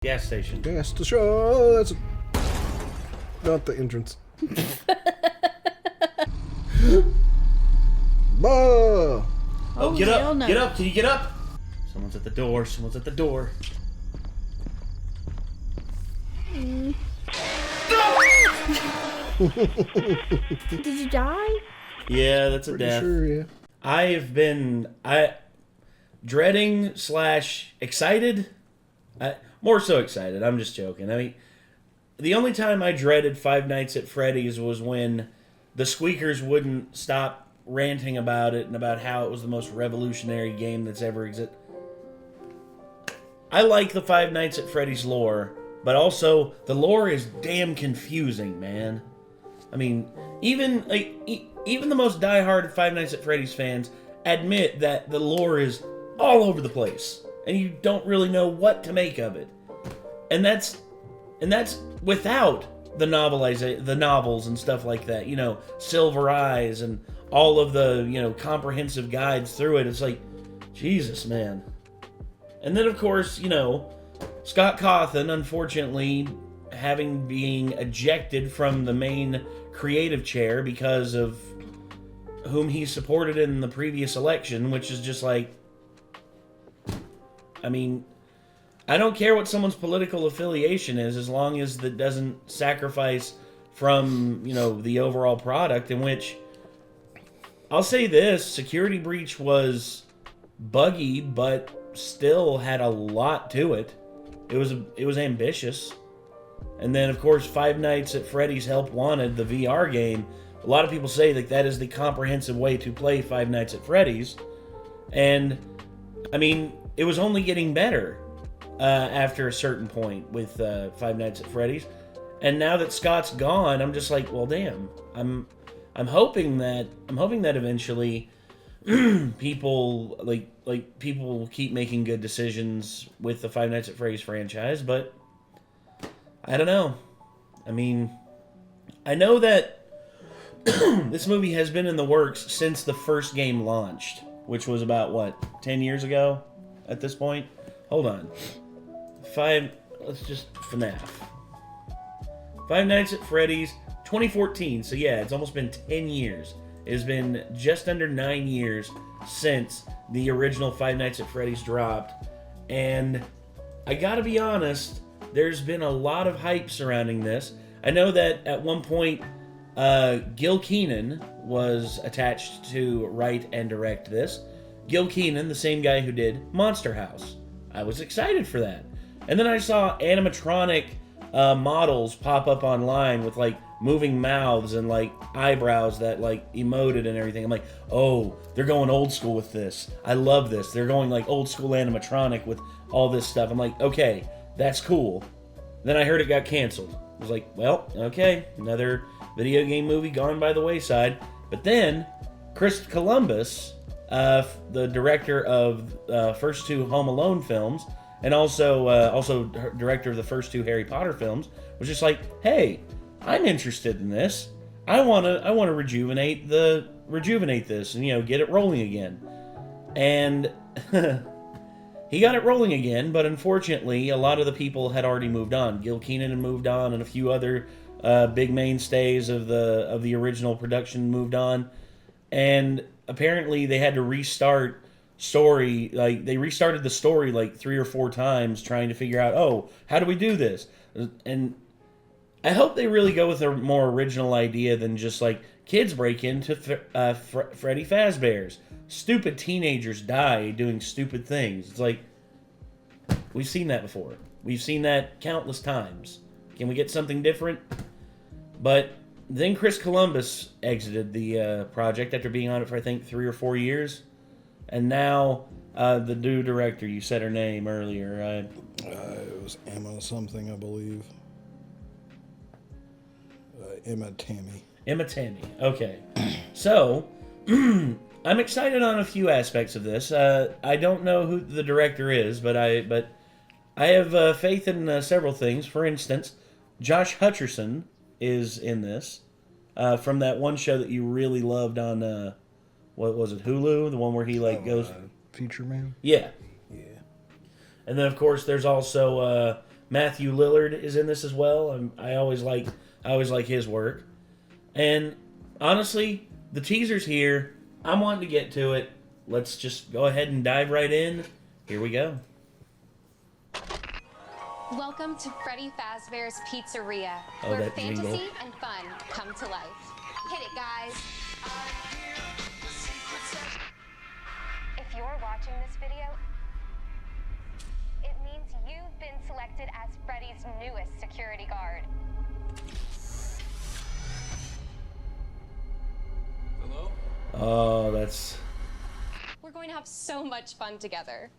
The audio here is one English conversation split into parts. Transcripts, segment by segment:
Gas station. Gas to show. That's not the entrance. Bah! Oh, get up! No. Get up! Can you get up? Someone's at the door. Someone's at the door. Did you die? Yeah, that's a Pretty death. sure, yeah. I have been dreading / excited. More so excited. I'm just joking. I mean, the only time I dreaded Five Nights at Freddy's was when the squeakers wouldn't stop ranting about it and about how it was the most revolutionary game that's ever existed. I like the Five Nights at Freddy's lore, but also the lore is damn confusing, man. I mean, even the most diehard Five Nights at Freddy's fans admit that the lore is all over the place, and you don't really know what to make of it. And that's without the novels and stuff like that. You know, Silver Eyes and all of the, comprehensive guides through it. It's like, Jesus, man. And then, of course, Scott Cawthon, unfortunately, being ejected from the main creative chair because of whom he supported in the previous election, which is just like, I mean, I don't care what someone's political affiliation is, as long as that doesn't sacrifice from, the overall product, in which, I'll say this, Security Breach was buggy, but still had a lot to it. It was ambitious. And then, of course, Five Nights at Freddy's Help Wanted, the VR game, a lot of people say that is the comprehensive way to play Five Nights at Freddy's. And, I mean, it was only getting better after a certain point with Five Nights at Freddy's. And now that Scott's gone, I'm just like, well, damn. I'm hoping that eventually people will keep making good decisions with the Five Nights at Freddy's franchise, but I don't know. I mean, I know that this movie has been in the works since the first game launched, which was about 10 years ago at this point. Hold on. Let's just FNAF. Five Nights at Freddy's 2014. So yeah, it's almost been 10 years. It has been just under 9 years since the original Five Nights at Freddy's dropped. And I gotta be honest, there's been a lot of hype surrounding this. I know that at one point, Gil Keenan was attached to write and direct this. Gil Keenan, the same guy who did Monster House. I was excited for that. And then I saw animatronic models pop up online with moving mouths and eyebrows that emoted and everything. I'm like, oh, they're going old school with this. I love this. They're going old school animatronic with all this stuff. I'm like, okay, that's cool. Then I heard it got canceled. I was like, well, okay, another video game movie gone by the wayside. But then Chris Columbus, the director of first two Home Alone films, and also director of the first two Harry Potter films, was just like, hey, I'm interested in this. I want to rejuvenate this and get it rolling again. And he got it rolling again, but unfortunately, a lot of the people had already moved on. Gil Keenan had moved on, and a few other big mainstays of the original production moved on. And apparently, they had to restart story. They restarted the story 3 or 4 times, trying to figure out, oh, how do we do this? And I hope they really go with a more original idea than just kids break into Freddy Fazbear's. Stupid teenagers die doing stupid things. It's we've seen that before. We've seen that countless times. Can we get something different? But then Chris Columbus exited the project after being on it for, I think, 3 or 4 years. And now the new director, you said her name earlier. It was Emma something, I believe. Emma Tammy. Emma Tammy. Okay. So, I'm excited on a few aspects of this. I don't know who the director is, but I have faith in several things. For instance, Josh Hutcherson is in this from that one show that you really loved on what was it, Hulu? The one where he goes Feature Man. Yeah. Yeah. And then of course there's also Matthew Lillard is in this as well. I always like his work. And honestly, the teaser's here. I'm wanting to get to it. Let's just go ahead and dive right in. Here we go. Welcome to Freddy Fazbear's Pizzeria, Oh, where that fantasy jingle. and fun come to life. Hit it, guys. If you're watching this video, it means you've been selected as Freddy's newest security guard. Hello? Oh, that's... We're going to have so much fun together.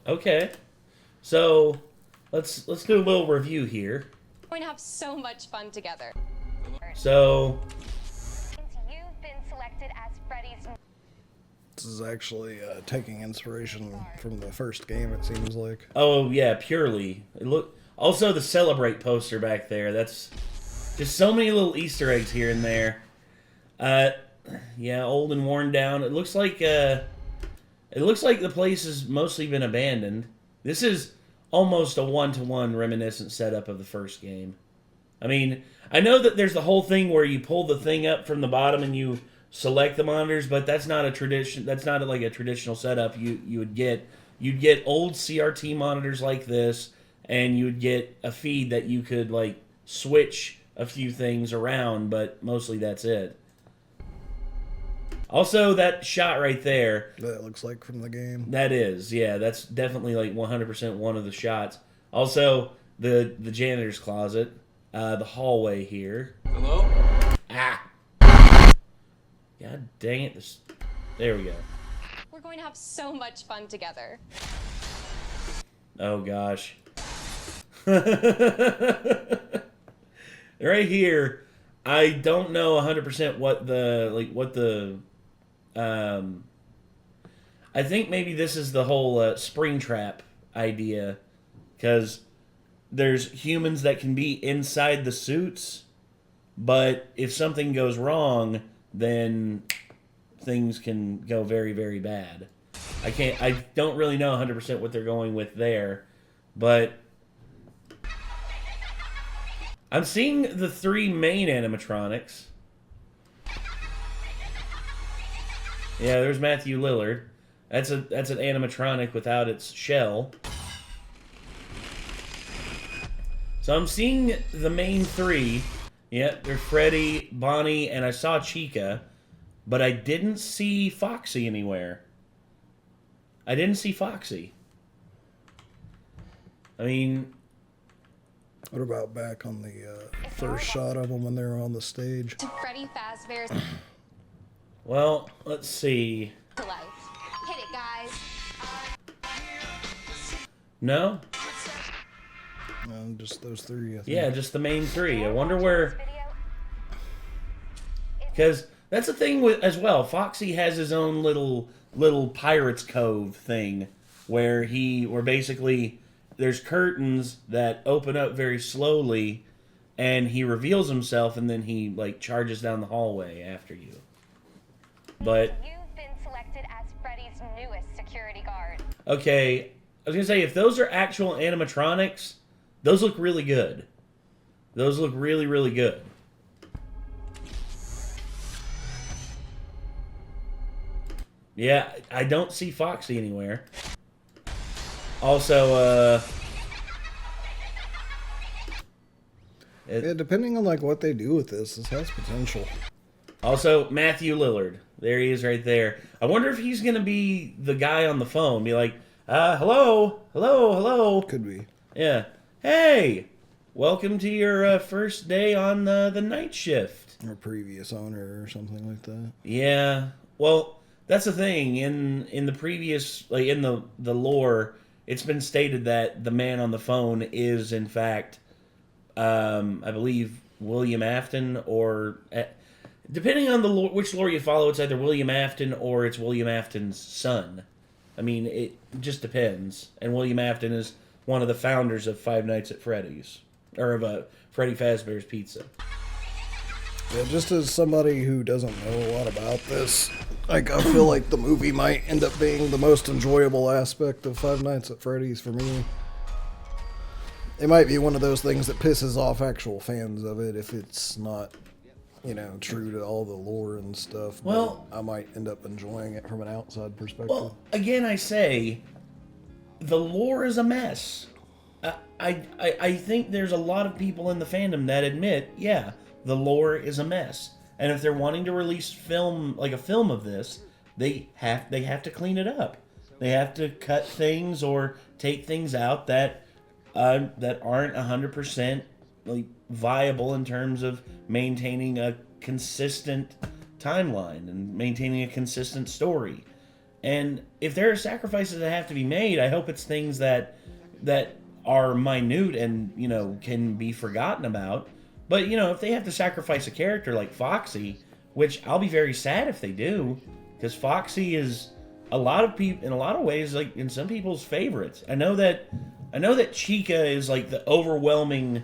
Okay. So, let's do a little review here. We're going to have so much fun together. So, You've been selected as Freddy's. This is actually taking inspiration from the first game, it seems like. oh yeah, purely. Also the Celebrate poster back there. That's just so many little Easter eggs here and there. Yeah, old and worn down. It looks like the place has mostly been abandoned. This is almost a one-to-one reminiscent setup of the first game. I mean, I know that there's the whole thing where you pull the thing up from the bottom and you select the monitors, but that's not a tradition. That's not like a traditional setup. You'd get old CRT monitors like this, and you'd get a feed that you could like switch a few things around, but mostly that's it. Also, that shot right there. That looks like from the game. That is, yeah, that's definitely like 100% one of the shots. Also, the janitor's closet, the hallway here. Hello? Ah! God dang it. There we go. We're going to have so much fun together. Oh gosh. Right here, I don't know 100% what the I think maybe this is the whole Springtrap idea, because there's humans that can be inside the suits, but if something goes wrong, then things can go very, very bad. I don't really know 100% what they're going with there, but I'm seeing the three main animatronics. Yeah, there's Matthew Lillard. That's an animatronic without its shell. So I'm seeing the main three. Yep, there's Freddy, Bonnie, and I saw Chica, but I didn't see Foxy anywhere. I didn't see Foxy. I mean... What about back on the first shot of them when they were on the stage? To Freddy Fazbear's Well, let's see. to life. Hit it, guys. No? Just those three, I think. Yeah, just the main three. I wonder where... Because that's the thing with as well. Foxy has his own little Pirates Cove thing where basically there's curtains that open up very slowly and he reveals himself and then he like charges down the hallway after you. But You've been selected as Freddy's newest security guard. okay, I was gonna say if those are actual animatronics, those look really good. Those look really, really good. Yeah, I don't see Foxy anywhere. Also, Yeah, depending on like what they do with this has potential. also Matthew Lillard. There he is right there. I wonder if he's going to be the guy on the phone. Be like, hello, hello, hello. Could be. Yeah. Hey, welcome to your first day on the night shift. Or previous owner or something like that. Yeah. Well, that's the thing. In the previous, like in the lore, it's been stated that the man on the phone is in fact, I believe, William Afton, or depending on the lore, which lore you follow, it's either William Afton or it's William Afton's son. I mean, it just depends. And William Afton is one of the founders of Five Nights at Freddy's, or of Freddy Fazbear's Pizza. Yeah, just as somebody who doesn't know a lot about this, like, I feel like the movie might end up being the most enjoyable aspect of Five Nights at Freddy's for me. It might be one of those things that pisses off actual fans of it if it's not, you know, true to all the lore and stuff. Well, but I might end up enjoying it from an outside perspective. Well, again, I say, the lore is a mess. I think there's a lot of people in the fandom that admit, yeah, the lore is a mess. And if they're wanting to release film, like a film of this, they have to clean it up. They have to cut things or take things out that aren't 100% like viable in terms of maintaining a consistent timeline and maintaining a consistent story. And if there are sacrifices that have to be made, I hope it's things that are minute and, you know, can be forgotten about. But, you know, if they have to sacrifice a character like Foxy, which I'll be very sad if they do, because Foxy is a lot of people, in a lot of ways, like in some people's favorites. I know that Chica is like the overwhelming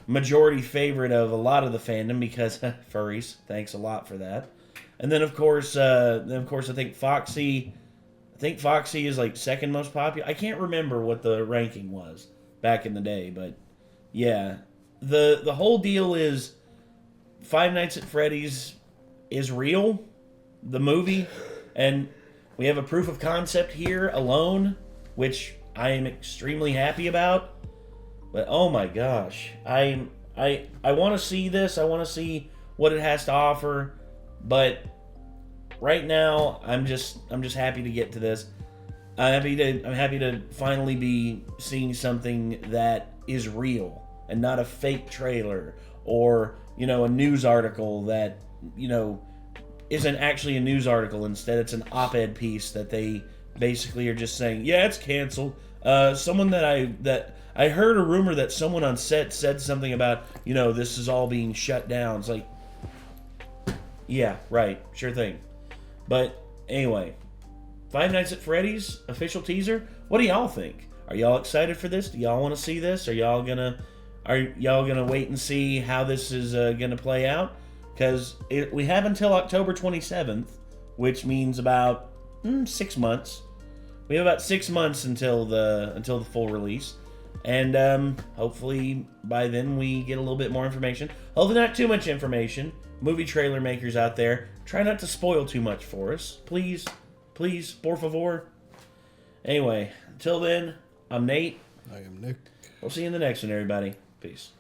majority favorite of a lot of the fandom because furries. Thanks a lot for that. And then of course I think Foxy is like second most popular. I can't remember what the ranking was back in the day, but yeah. The whole deal is Five Nights at Freddy's is real, the movie, and we have a proof of concept here alone, which I am extremely happy about. But oh my gosh, I want to see this. I want to see what it has to offer, but right now I'm just happy to get to this. I'm happy to finally be seeing something that is real and not a fake trailer or, you know, a news article that, you know, isn't actually a news article. Instead, it's an op-ed piece that they basically are just saying, yeah, it's canceled. Someone that I heard a rumor that someone on set said something about, you know, this is all being shut down. It's like, yeah, right, sure thing. But anyway, Five Nights at Freddy's official teaser. What do y'all think? Are y'all excited for this? Do y'all want to see this? Are y'all gonna wait and see how this is gonna play out? Because we have until October 27th, which means about 6 months. We have about 6 months until the full release, and hopefully by then we get a little bit more information. Hopefully not too much information. Movie trailer makers out there, try not to spoil too much for us, please, por favor. Anyway, until then, I'm Nate. I am Nick. We'll see you in the next one, everybody. Peace.